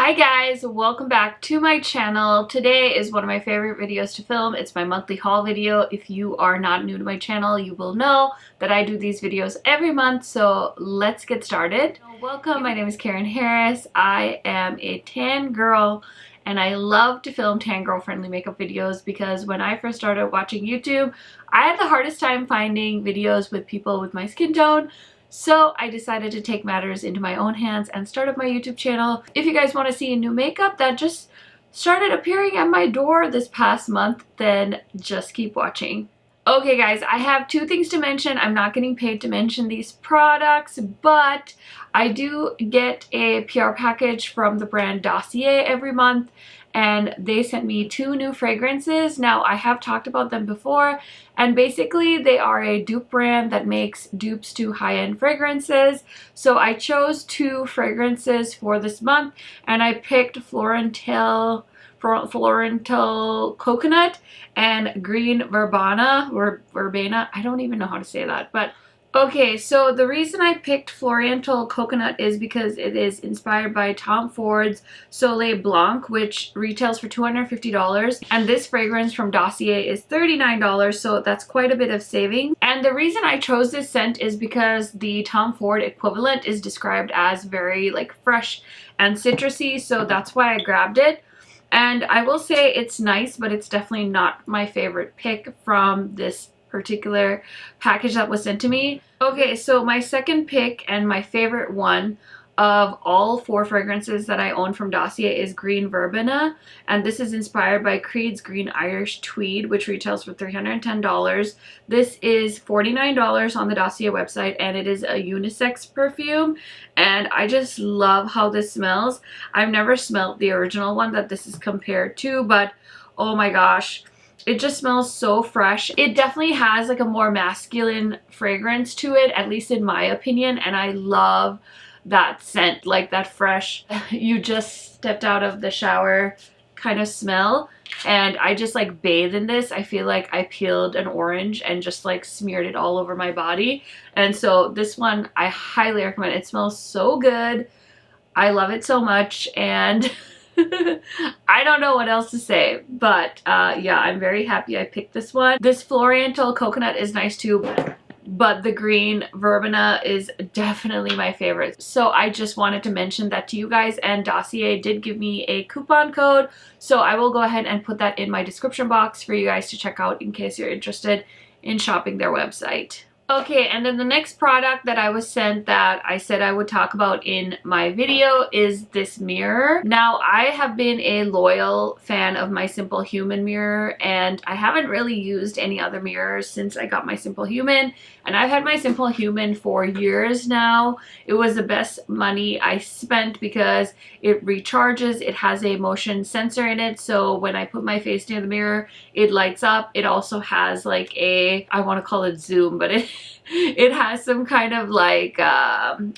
Hi guys, welcome back to my channel. Today is one of my favorite videos to film. It's my monthly haul video. If you are not new to my channel, you will know that I do these videos every month, so let's get started. Welcome, my name is Karen Harris. I am a tan girl and I love to film tan girl friendly makeup videos because when I first started watching YouTube, I had the hardest time finding videos with people with my skin tone. So I decided to take matters into my own hands and start up my YouTube channel. If you guys want to see new makeup that just started appearing at my door this past month, then just keep watching. Okay guys, I have two things to mention. I'm not getting paid to mention these products, but I do get a PR package from the brand Dossier every month, and they sent me two new fragrances. Now, I have talked about them before, and basically they are a dupe brand that makes dupes to high-end fragrances. So I chose two fragrances for this month, and I picked Florental Coconut and Green Verbena, or Verbena. I don't even know how to say that, but okay, so the reason I picked Florental Coconut is because it is inspired by Tom Ford's Soleil Blanc, which retails for $250, and this fragrance from Dossier is $39, so that's quite a bit of saving. And the reason I chose this scent is because the Tom Ford equivalent is described as very like fresh and citrusy, so that's why I grabbed it. And I will say it's nice, but it's definitely not my favorite pick from this particular package that was sent to me. Okay, so my second pick and my favorite one of all four fragrances that I own from Dossier is Green Verbena, and this is inspired by Creed's Green Irish Tweed, which retails for $310. This is $49 on the Dossier website, and it is a unisex perfume, and I just love how this smells. I've never smelled the original one that this is compared to, but oh my gosh, it just smells so fresh. It definitely has like a more masculine fragrance to it, at least in my opinion, and I love that scent, like that fresh, you just stepped out of the shower kind of smell. And I just like bathe in this. I feel like I peeled an orange and just like smeared it all over my body. And so this one I highly recommend. It smells so good. I love it so much, and I don't know what else to say, but yeah, I'm very happy I picked this one. This Florental Coconut is nice too, but the Green Verbena is definitely my favorite. So I just wanted to mention that to you guys, and Dossier did give me a coupon code, so I will go ahead and put that in my description box for you guys to check out in case you're interested in shopping their website. Okay, and then the next product that I was sent that I said I would talk about in my video is this mirror. Now, I have been a loyal fan of my Simple Human mirror, and I haven't really used any other mirrors since I got my Simple Human, and I've had my Simple Human for years now. It was the best money I spent because it recharges, it has a motion sensor in it, so when I put my face near the mirror, it lights up. It also has like a, I want to call it zoom, but it has some kind of like,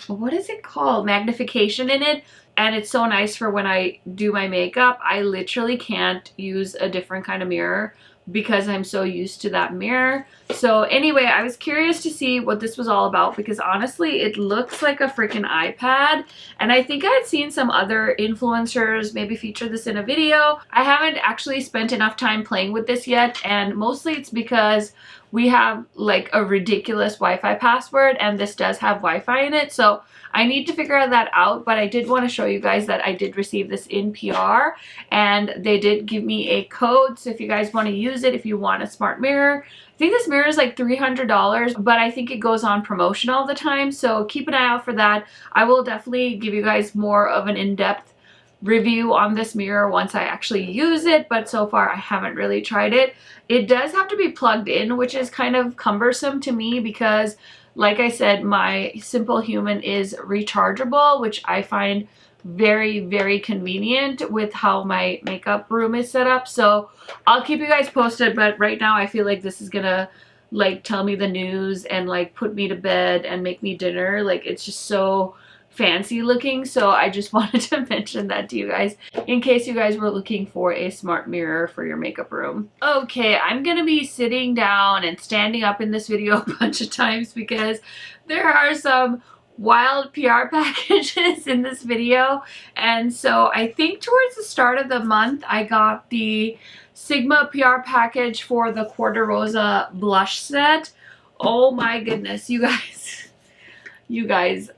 what is it called? Magnification in it. And it's so nice for when I do my makeup. I literally can't use a different kind of mirror because I'm so used to that mirror. So anyway, I was curious to see what this was all about because honestly, it looks like a freaking iPad. And I think I'd seen some other influencers maybe feature this in a video. I haven't actually spent enough time playing with this yet, and mostly it's because we have like a ridiculous Wi-Fi password, and this does have Wi-Fi in it, so I need to figure that out. But I did want to show you guys that I did receive this in PR, and they did give me a code, so if you guys want to use it, if you want a smart mirror. I think this mirror is like $300, but I think it goes on promotion all the time, so keep an eye out for that. I will definitely give you guys more of an in-depth review on this mirror once I actually use it, but so far I haven't really tried it. It does have to be plugged in, which is kind of cumbersome to me because, like I said, my Simple Human is rechargeable, which I find very, very convenient with how my makeup room is set up. So I'll keep you guys posted, but right now I feel like this is gonna like tell me the news and like put me to bed and make me dinner. Like, it's just so fancy looking, so I just wanted to mention that to you guys in case you guys were looking for a smart mirror for your makeup room. Okay, I'm gonna be sitting down and standing up in this video a bunch of times because there are some wild PR packages in this video. And so I think towards the start of the month I got the Sigma PR package for the Quarter Rosa blush set. Oh my goodness, you guys,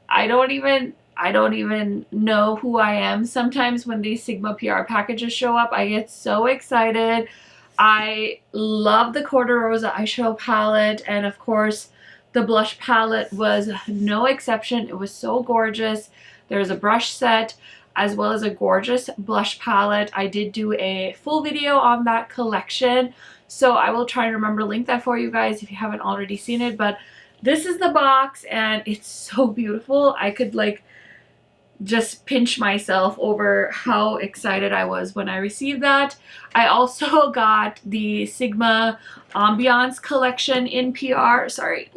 I don't even know who I am. Sometimes when these Sigma PR packages show up, I get so excited. I love the Quarter Rosa eyeshadow palette, and of course the blush palette was no exception. It was so gorgeous. There's a brush set as well as a gorgeous blush palette. I did do a full video on that collection, so I will try and remember to link that for you guys if you haven't already seen it. But this is the box and it's so beautiful. I could like just pinch myself over how excited I was when I received that. I also got the Sigma Ambiance collection in PR. Sorry,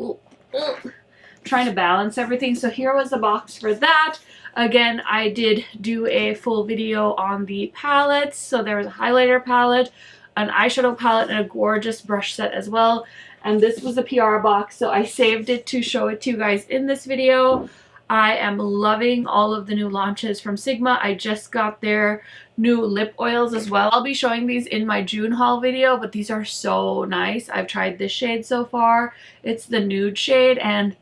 trying to balance everything. So here was the box for that. Again, I did do a full video on the palettes. So there was a highlighter palette, an eyeshadow palette, and a gorgeous brush set as well. And this was the PR box, so I saved it to show it to you guys in this video. I am loving all of the new launches from Sigma. I just got their new lip oils as well. I'll be showing these in my June haul video, but these are so nice. I've tried this shade so far. It's the nude shade and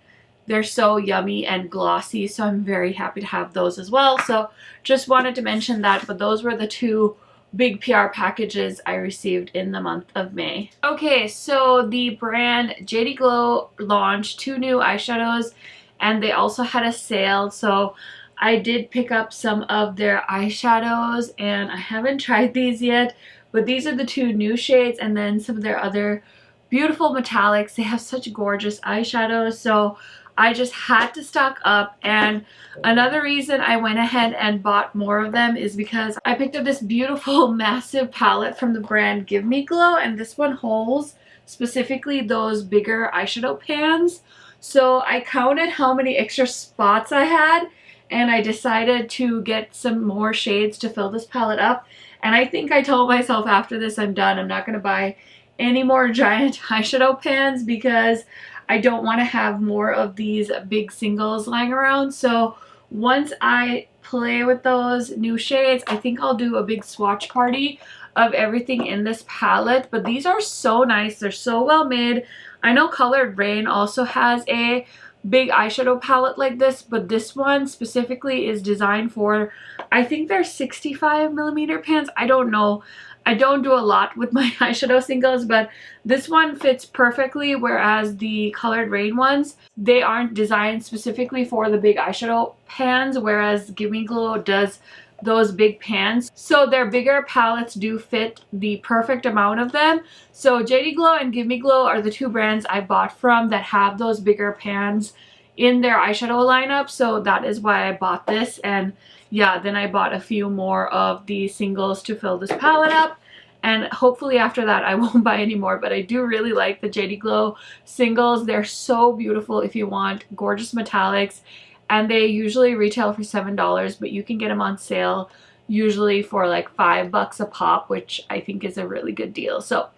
they're so yummy and glossy, so I'm very happy to have those as well. So just wanted to mention that, but those were the two big PR packages I received in the month of May. Okay, so the brand JD Glow launched 2 new eyeshadows and they also had a sale, so I did pick up some of their eyeshadows and I haven't tried these yet, but these are the 2 new shades and then some of their other beautiful metallics. They have such gorgeous eyeshadows, so I just had to stock up. And another reason I went ahead and bought more of them is because I picked up this beautiful massive palette from the brand Give Me Glow, and this one holds specifically those bigger eyeshadow pans. So I counted how many extra spots I had and I decided to get some more shades to fill this palette up. And I think I told myself after this I'm done. I'm not going to buy any more giant eyeshadow pans because I don't want to have more of these big singles lying around. So once I play with those new shades, I think I'll do a big swatch party of everything in this palette. But these are so nice. They're so well made. I know Colored Rain also has a big eyeshadow palette like this, but this one specifically is designed for, I think they're 65mm pans. I don't know. I don't do a lot with my eyeshadow singles, but this one fits perfectly, whereas the Colored Rain ones, they aren't designed specifically for the big eyeshadow pans, whereas Give Me Glow does those big pans. So their bigger palettes do fit the perfect amount of them. So JD Glow and Give Me Glow are the 2 brands I bought from that have those bigger pans in their eyeshadow lineup. So that is why I bought this. And yeah, then I bought a few more of the singles to fill this palette up. And hopefully after that I won't buy any more, but I do really like the JD Glow singles. They're so beautiful if you want gorgeous metallics. And they usually retail for $7, but you can get them on sale usually for like $5 a pop, which I think is a really good deal. So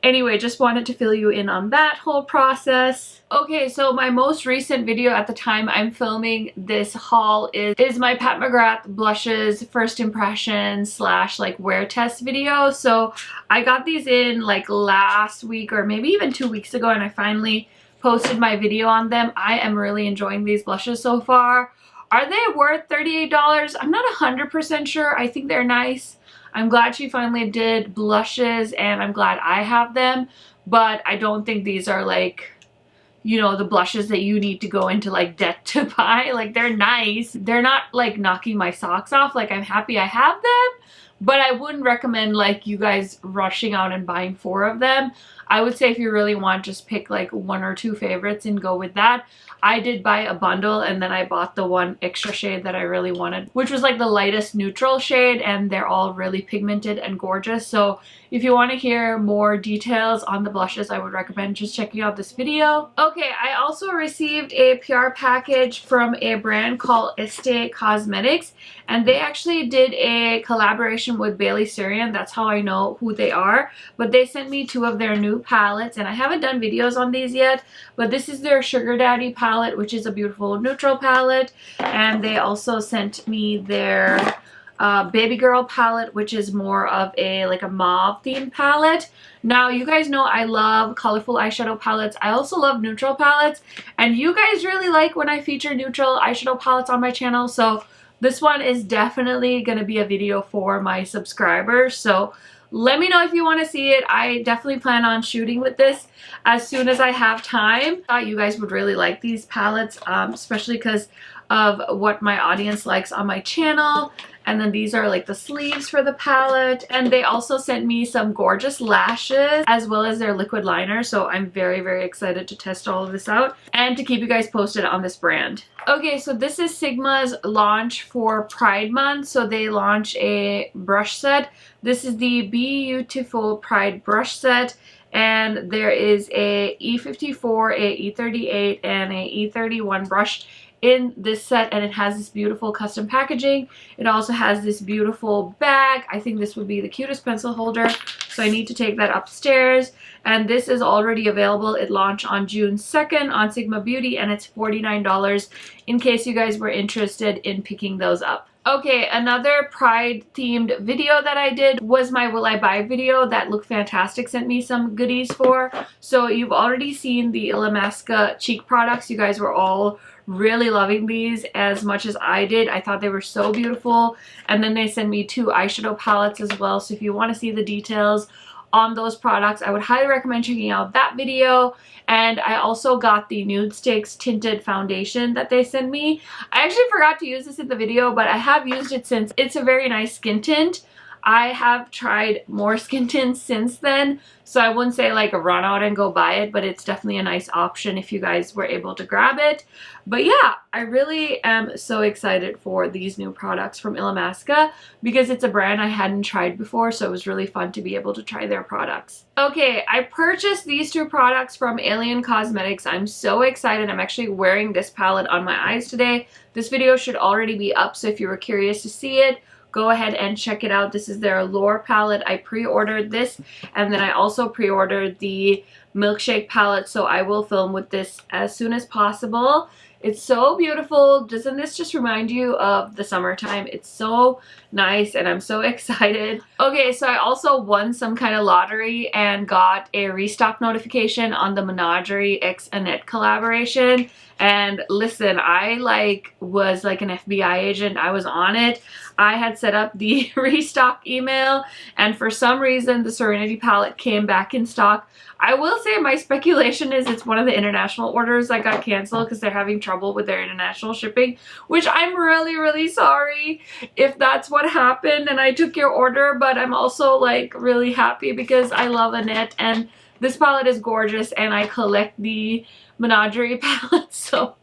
anyway, just wanted to fill you in on that whole process. Okay, so my most recent video at the time I'm filming this haul is my Pat McGrath Blushes first impression / like wear test video. So I got these in like last week or maybe even 2 weeks ago, and I finally posted my video on them. I am really enjoying these blushes so far. Are they worth $38? I'm not 100% sure. I think they're nice. I'm glad she finally did blushes and I'm glad I have them, but I don't think these are like, you know, the blushes that you need to go into like debt to buy. Like, they're nice. They're not like knocking my socks off. Like, I'm happy I have them, but I wouldn't recommend like you guys rushing out and buying 4 of them. I would say if you really want, just pick like 1 or 2 favorites and go with that. I did buy a bundle and then I bought the one extra shade that I really wanted, which was like the lightest neutral shade, and they're all really pigmented and gorgeous. So if you want to hear more details on the blushes, I would recommend just checking out this video. Okay, I also received a PR package from a brand called Estee Cosmetics, and they actually did a collaboration collaboration with Bailey Sarian. That's how I know who they are. But they sent me 2 of their new palettes, and I haven't done videos on these yet, but this is their Sugar Daddy palette, which is a beautiful neutral palette. And they also sent me their Baby Girl palette, which is more of a like a mauve themed palette. Now you guys know I love colorful eyeshadow palettes. I also love neutral palettes, and you guys really like when I feature neutral eyeshadow palettes on my channel, so this one is definitely going to be a video for my subscribers. So let me know if you want to see it. I definitely plan on shooting with this as soon as I have time. I thought you guys would really like these palettes, especially because of what my audience likes on my channel. And then these are like the sleeves for the palette. And they also sent me some gorgeous lashes as well as their liquid liner. So I'm very, very excited to test all of this out and to keep you guys posted on this brand. Okay, so this is Sigma's launch for Pride Month. So they launch a brush set. This is the Beautiful Pride brush set. And there is a E54, a E38, and a E31 brush in this set, and it has this beautiful custom packaging. It also has this beautiful bag. I think this would be the cutest pencil holder, so I need to take that upstairs. And this is already available. It launched on June 2nd on Sigma Beauty, and it's $49 in case you guys were interested in picking those up. Okay, another Pride themed video that I did was my Will I Buy video that Look Fantastic sent me some goodies for. So you've already seen the Illamasqua cheek products. You guys were all really loving these as much as I did. I thought they were so beautiful. And then they sent me 2 eyeshadow palettes as well. So if you want to see the details on those products, I would highly recommend checking out that video. And I also got the Nude Sticks tinted foundation that they sent me. I actually forgot to use this in the video, but I have used it since. It's a very nice skin tint. I have tried more skin tints since then, so I wouldn't say like run out and go buy it, but it's definitely a nice option if you guys were able to grab it. But yeah, I really am so excited for these new products from Illamasqua because it's a brand I hadn't tried before, so it was really fun to be able to try their products. Okay, I purchased these 2 products from Estee Cosmetics. I'm so excited. I'm actually wearing this palette on my eyes today. This video should already be up, so if you were curious to see it, go ahead and check it out. This is their Allure palette. I pre-ordered this, and then I also pre-ordered the Milkshake palette, so I will film with this as soon as possible. It's so beautiful. Doesn't this just remind you of the summertime? It's so nice, and I'm so excited. Okay, so I also won some kind of lottery and got a restock notification on the Menagerie X Annette collaboration. And listen, I was like an FBI agent. I was on it. I had set up the restock email, and for some reason the Serenity palette came back in stock. I will say my speculation is it's one of the international orders that got canceled because they're having trouble with their international shipping, which I'm really, really sorry if that's what happened and I took your order, but I'm also like really happy because I love Annette and this palette is gorgeous and I collect the Menagerie palettes, so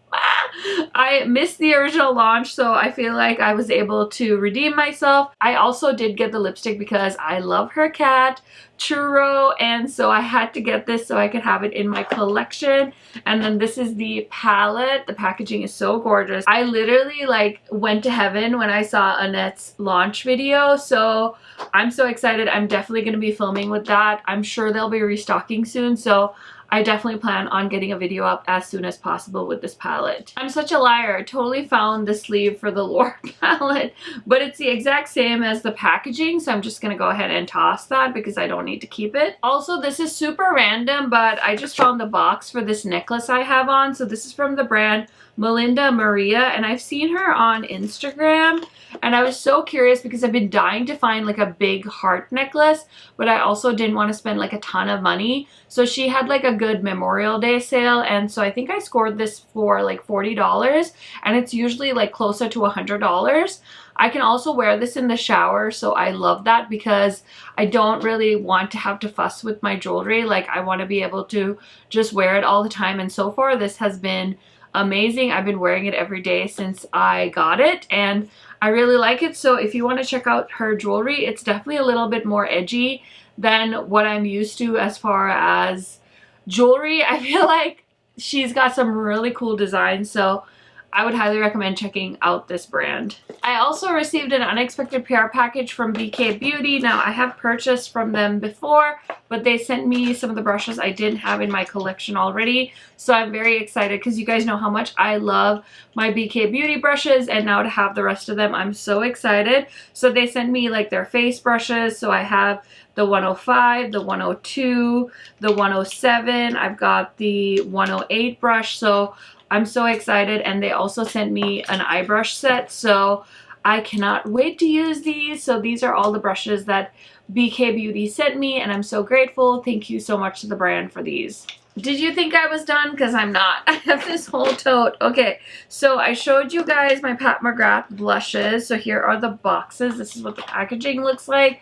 I missed the original launch, so I feel like I was able to redeem myself. I also did get the lipstick because I love her cat, Churro, and so I had to get this so I could have it in my collection. And then this is the palette. The packaging is so gorgeous. I literally like went to heaven when I saw Annette's launch video, so I'm so excited. I'm definitely going to be filming with that. I'm sure they'll be restocking soon, so I definitely plan on getting a video up as soon as possible with this palette. I'm such a liar. I totally found the sleeve for the Allure palette, but it's the exact same as the packaging, so I'm just going to go ahead and toss that because I don't need to keep it. Also, this is super random, but I just found the box for this necklace I have on. So this is from the brand Melinda Maria, and I've seen her on Instagram, and I was so curious because I've been dying to find like a big heart necklace, but I also didn't want to spend like a ton of money. So she had like a good Memorial Day sale, and so I think I scored this for like $40, and it's usually like closer to $100. I can also wear this in the shower, so I love that because I don't really want to have to fuss with my jewelry. Like, I want to be able to just wear it all the time, and so far this has been amazing. I've been wearing it every day since I got it, and I really like it. So if you want to check out her jewelry, it's definitely a little bit more edgy than what I'm used to as far as jewelry. I feel like she's got some really cool designs, so I would highly recommend checking out this brand. I also received an unexpected PR package from BK Beauty. Now, I have purchased from them before, but they sent me some of the brushes I didn't have in my collection already. So I'm very excited because you guys know how much I love my BK Beauty brushes, and now to have the rest of them, I'm so excited. So they sent me like their face brushes. So I have the 105, the 102, the 107. I've got the 108 brush. So I'm so excited, and they also sent me an eye brush set, so I cannot wait to use these. So these are all the brushes that BK Beauty sent me, and I'm so grateful. Thank you so much to the brand for these. Did you think I was done? Because I'm not. I have this whole tote. Okay, so I showed you guys my Pat McGrath blushes. So here are the boxes. This is what the packaging looks like.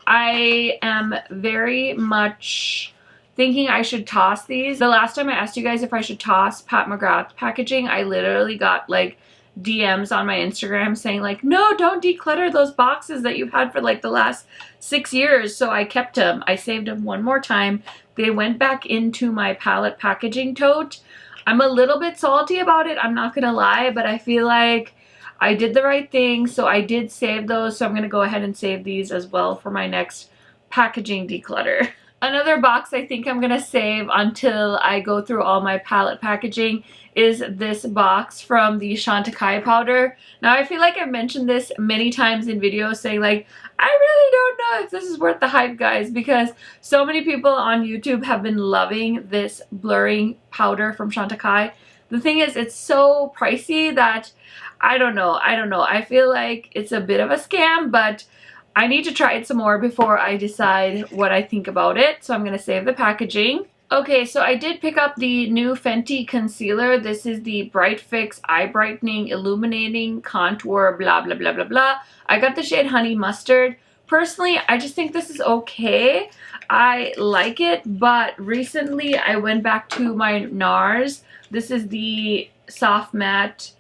I am very much thinking I should toss these. The last time I asked you guys if I should toss Pat McGrath packaging, I literally got like DMs on my Instagram saying like, no, don't declutter those boxes that you've had for like the last 6 years. So I kept them. I saved them one more time. They went back into my palette packaging tote. I'm a little bit salty about it, I'm not gonna lie, but I feel like I did the right thing. So I did save those. So I'm gonna go ahead and save these as well for my next packaging declutter. Another box I think I'm going to save until I go through all my palette packaging is this box from the Chantecaille Powder. Now, I feel like I've mentioned this many times in videos saying like, I really don't know if this is worth the hype, guys, because so many people on YouTube have been loving this blurring powder from Chantecaille. The thing is, it's so pricey that I don't know. I feel like it's a bit of a scam, but I need to try it some more before I decide what I think about it. So I'm going to save the packaging. Okay, so I did pick up the new Fenty Concealer. This is the Bright Fix Eye Brightening Illuminating Contour blah blah blah blah blah. I got the shade Honey Mustard. Personally, I just think this is okay. I like it, but recently I went back to my NARS. This is the Soft Matte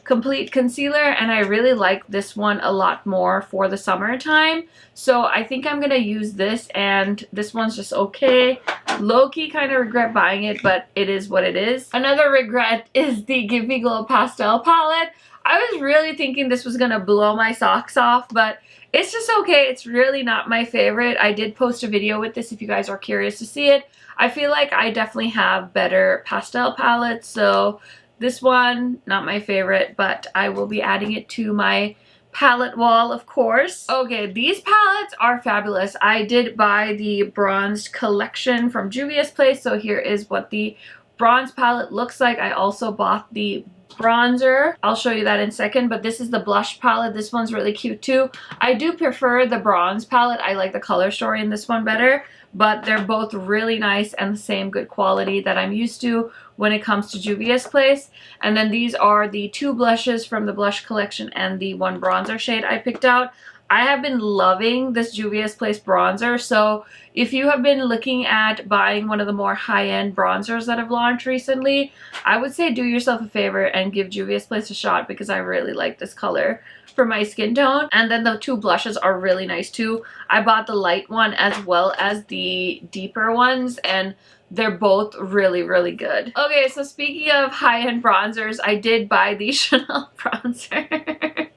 Complete Concealer, and I really like this one a lot more for the summertime. So I think I'm gonna use this, and this one's just okay. Low-key kind of regret buying it, but it is what it is. Another regret is the Give Me Glow Pastel palette. I was really thinking this was gonna blow my socks off, but it's just okay. It's really not my favorite. I did post a video with this if you guys are curious to see it. I feel like I definitely have better pastel palettes, so this one, not my favorite, but I will be adding it to my palette wall, of course. Okay, these palettes are fabulous. I did buy the bronzed collection from Juvia's Place, so here is what the bronze palette looks like. I also bought the bronzer. I'll show you that in a second, but this is the blush palette. This one's really cute too. I do prefer the bronze palette. I like the color story in this one better, but they're both really nice and the same good quality that I'm used to when it comes to Juvia's Place. And then these are the 2 blushes from the blush collection and the 1 bronzer shade I picked out. I have been loving this Juvia's Place bronzer, so if you have been looking at buying one of the more high-end bronzers that have launched recently, I would say do yourself a favor and give Juvia's Place a shot, because I really like this color for my skin tone. And then the 2 blushes are really nice too. I bought the light one as well as the deeper ones, and they're both really, really good. Okay, so speaking of high-end bronzers, I did buy the Chanel bronzer.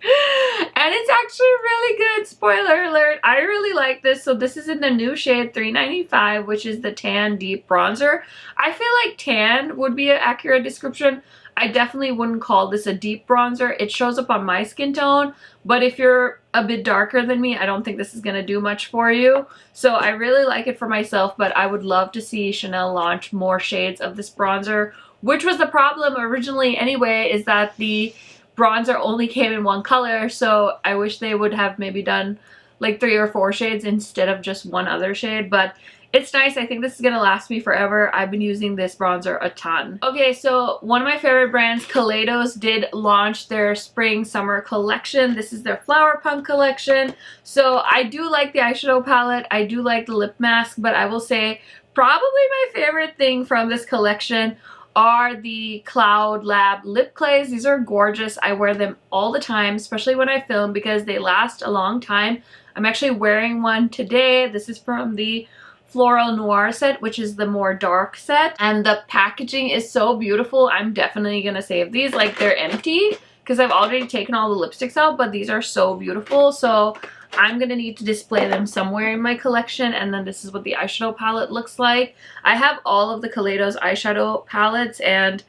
And it's actually really good. Spoiler alert. I really like this. So this is in the new shade 395, which is the Tan Deep Bronzer. I feel like tan would be an accurate description. I definitely wouldn't call this a deep bronzer. It shows up on my skin tone, but if you're a bit darker than me, I don't think this is going to do much for you. So I really like it for myself, but I would love to see Chanel launch more shades of this bronzer, which was the problem originally anyway, is that the bronzer only came in 1 color. So I wish they would have maybe done like 3 or 4 shades instead of just 1 other shade, but it's nice. I think this is gonna last me forever. I've been using this bronzer a ton. Okay, so one of my favorite brands, Kaleidos, did launch their spring summer collection. This is their Flower Punk collection. So I do like the eyeshadow palette. I do like the lip mask, but I will say probably my favorite thing from this collection are the Cloud Lab lip clays. These are gorgeous. I wear them all the time, especially when I film, because they last a long time. I'm actually wearing one today. This is from the Floral Noir set, which is the more dark set, and the packaging is so beautiful. I'm definitely gonna save these. Like, they're empty because I've already taken all the lipsticks out, but these are so beautiful, so I'm gonna need to display them somewhere in my collection. And then this is what the eyeshadow palette looks like. I have all of the Kaleidos eyeshadow palettes, and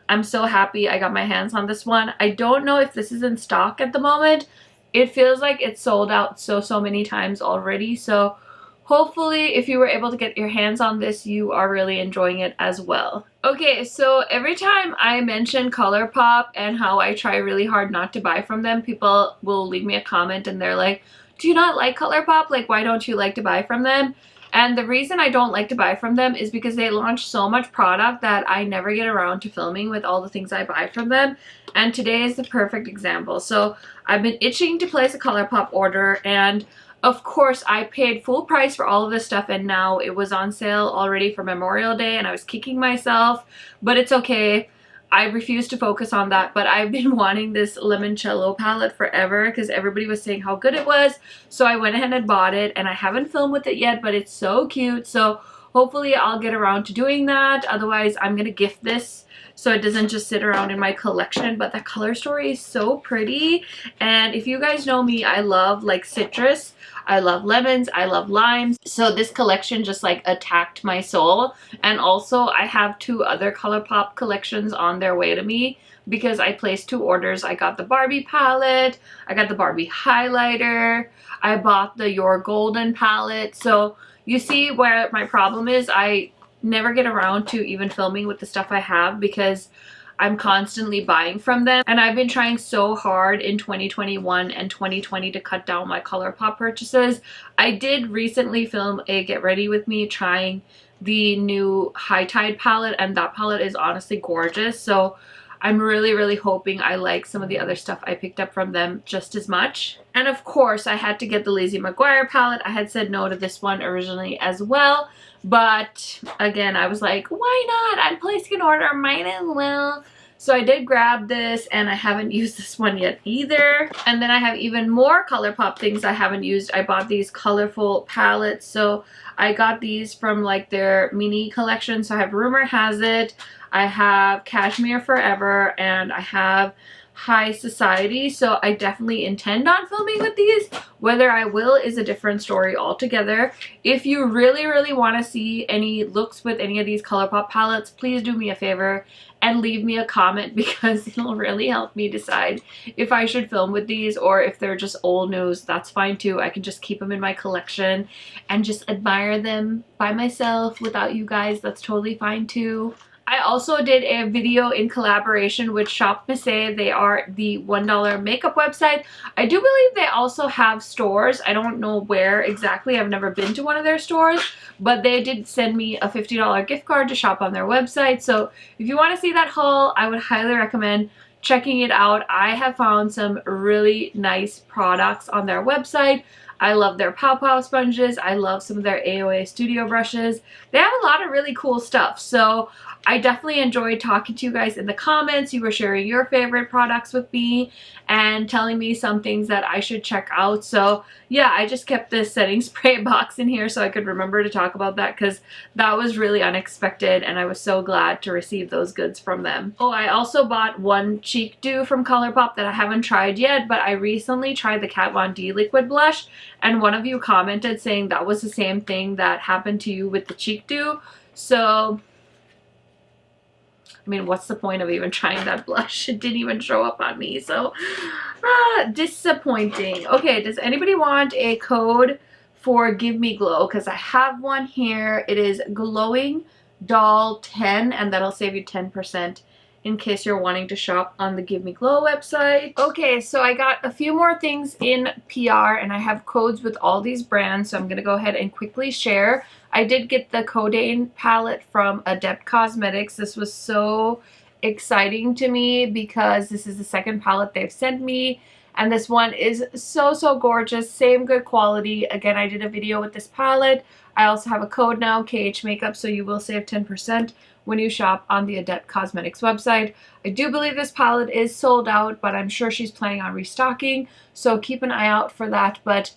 I'm so happy I got my hands on this one. I don't know if this is in stock at the moment. It feels like it's sold out so many times already, so hopefully if you were able to get your hands on this, you are really enjoying it as well. Okay, so every time I mention Colourpop and how I try really hard not to buy from them, people will leave me a comment and they're like, do you not like Colourpop? Like, why don't you like to buy from them? And the reason I don't like to buy from them is because they launch so much product that I never get around to filming with all the things I buy from them. And today is the perfect example. So I've been itching to place a Colourpop order, and of course I paid full price for all of this stuff, and now it was on sale already for Memorial Day and I was kicking myself, but it's okay. I refuse to focus on that, but I've been wanting this Limoncello palette forever because everybody was saying how good it was. So I went ahead and bought it, and I haven't filmed with it yet, but it's so cute. So hopefully I'll get around to doing that. Otherwise, I'm going to gift this so it doesn't just sit around in my collection. But the color story is so pretty. And if you guys know me, I love like citrus. I love lemons, I love limes. So this collection just like attacked my soul. And also I have 2 other Colourpop collections on their way to me because I placed 2 orders. I got the Barbie palette, I got the Barbie highlighter, I bought the Your Golden palette. So you see where my problem is. I never get around to even filming with the stuff I have because I'm constantly buying from them, and I've been trying so hard in 2021 and 2020 to cut down my Colourpop purchases. I did recently film a get ready with me trying the new High Tide palette, and that palette is honestly gorgeous. So I'm really hoping I like some of the other stuff I picked up from them just as much. And of course I had to get the Lizzie McGuire palette. I had said no to this one originally as well, but again I was like, why not? I'm placing an order, might as well. So I did grab this, and I haven't used this one yet either. And then I have even more Colourpop things I haven't used. I bought these colorful palettes. So I got these from like their mini collection. So I have Rumor Has It, I have Cashmere Forever, and I have High Society. So I definitely intend on filming with these. Whether I will is a different story altogether. If you really want to see any looks with any of these Colourpop palettes, please do me a favor and leave me a comment, because it'll really help me decide if I should film with these or if they're just old news. That's fine too. I can just keep them in my collection and just admire them by myself without you guys. That's totally fine too. I also did a video in collaboration with Shop Missy. They are the $1 makeup website. I do believe they also have stores. I don't know where exactly. I've never been to one of their stores, but they did send me a $50 gift card to shop on their website. So if you want to see that haul, I would highly recommend checking it out. I have found some really nice products on their website. I love their Pow Pow sponges. I love some of their AOA Studio brushes. They have a lot of really cool stuff. So I definitely enjoyed talking to you guys in the comments. You were sharing your favorite products with me and telling me some things that I should check out. So yeah, I just kept this setting spray box in here so I could remember to talk about that, because that was really unexpected and I was so glad to receive those goods from them. Oh, I also bought one cheek dew from Colourpop that I haven't tried yet, but I recently tried the Kat Von D liquid blush, and one of you commented saying that was the same thing that happened to you with the cheek dew. So I mean, what's the point of even trying that blush? It didn't even show up on me, so disappointing. Okay, does anybody want a code for Give Me Glow? Because I have one here. It is Glowing Doll 10, and that'll save you 10% in case you're wanting to shop on the Give Me Glow website. Okay, so I got a few more things in PR, and I have codes with all these brands, so I'm gonna go ahead and quickly share. I did get the Codain palette from Estee Cosmetics. This was so exciting to me because this is the second palette they've sent me, and this one is so gorgeous. Same good quality. Again, I did a video with this palette. I also have a code now, KH Makeup, so you will save 10% when you shop on the Estee Cosmetics website. I do believe this palette is sold out, but I'm sure she's planning on restocking, so keep an eye out for that. But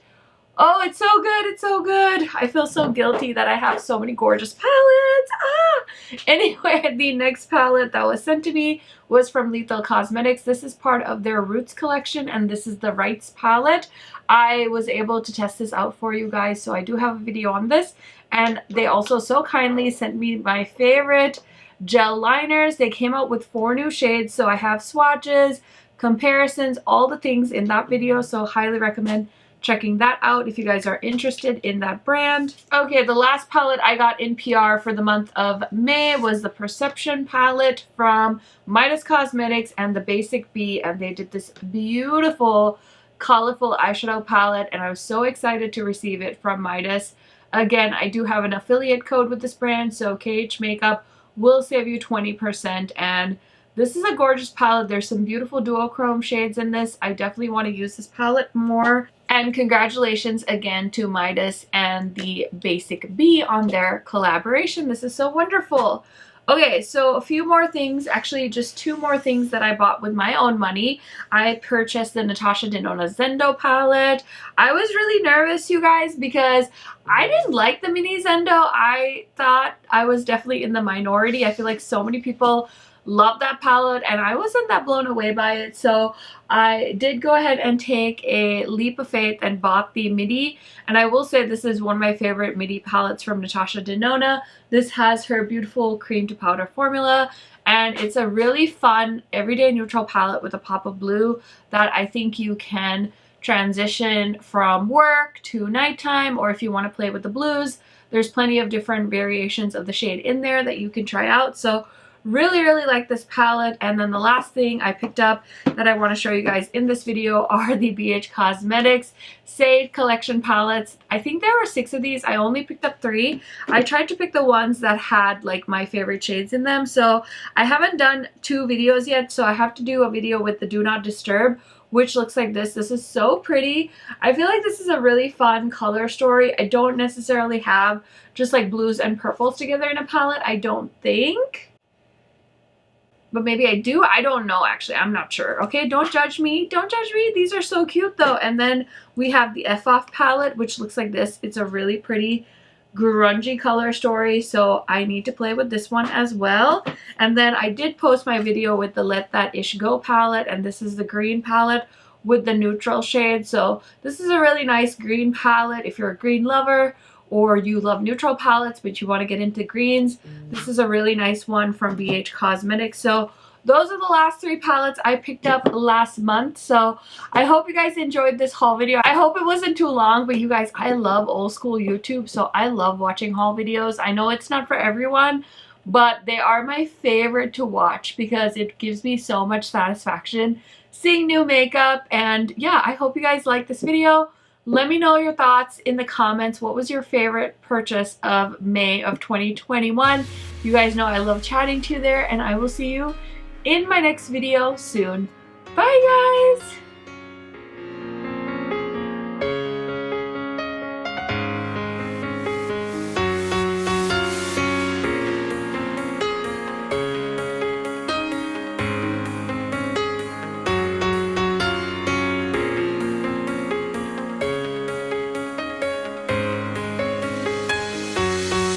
Oh, it's so good. It's so good. I feel so guilty that I have so many gorgeous palettes. Ah! Anyway, the next palette that was sent to me was from Estee Cosmetics. This is part of their Roots collection, and this is the Rights palette. I was able to test this out for you guys, so I do have a video on this. And they also so kindly sent me my favorite gel liners. They came out with 4 new shades, so I have swatches, comparisons, all the things in that video, so highly recommend checking that out if you guys are interested in that brand. Okay, the last palette I got in PR for the month of May was the Perception palette from Midas Cosmetics and the Basic Bee, and they did this beautiful colorful eyeshadow palette, and I was so excited to receive it from Midas. Again, I do have an affiliate code with this brand, so KH Makeup will save you 20%, and this is a gorgeous palette. There's some beautiful duochrome shades in this. I definitely want to use this palette more. And congratulations again to Midas and the Basic Bee on their collaboration. This is so wonderful. Okay, so a few more things, actually just 2 more things that I bought with my own money. I purchased the Natasha Denona Zendo palette. I was really nervous, you guys, because I didn't like the mini Zendo. I thought I was definitely in the minority. I feel like so many people love that palette and I wasn't that blown away by it, so I did go ahead and take a leap of faith and bought the midi. And I will say this is one of my favorite midi palettes from Natasha Denona. This has her beautiful cream to powder formula, and it's a really fun everyday neutral palette with a pop of blue that I think you can transition from work to nighttime, or if you want to play with the blues, there's plenty of different variations of the shade in there that you can try out. So really like this palette. And then the last thing I picked up that I want to show you guys in this video are the BH Cosmetics Shade Collection palettes. I think there were 6 of these. I only picked up 3. I tried to pick the ones that had like my favorite shades in them, so I haven't done 2 videos yet, so I have to do a video with the Do Not Disturb, which looks like this. This is so pretty. I feel like this is a really fun color story. I don't necessarily have just like blues and purples together in a palette, I don't think. But maybe I do. I don't know, actually. I'm not sure. Okay, don't judge me. Don't judge me. These are so cute, though. And then we have the F-Off palette, which looks like this. It's a really pretty grungy color story, so I need to play with this one as well. And then I did post my video with the Let That Ish Go palette, and this is the green palette with the neutral shade. So this is a really nice green palette if you're a green lover, or you love neutral palettes but you want to get into greens. This is a really nice one from BH Cosmetics. So those are the last 3 palettes I picked up last month. So I hope you guys enjoyed this haul video. I hope it wasn't too long, but you guys, I love old school YouTube, so I love watching haul videos. I know it's not for everyone, but they are my favorite to watch because it gives me so much satisfaction seeing new makeup. And yeah, I hope you guys like this video. Let me know your thoughts in the comments. What was your favorite purchase of May of 2021? You guys know I love chatting to you there, and I will see you in my next video soon. Bye, guys!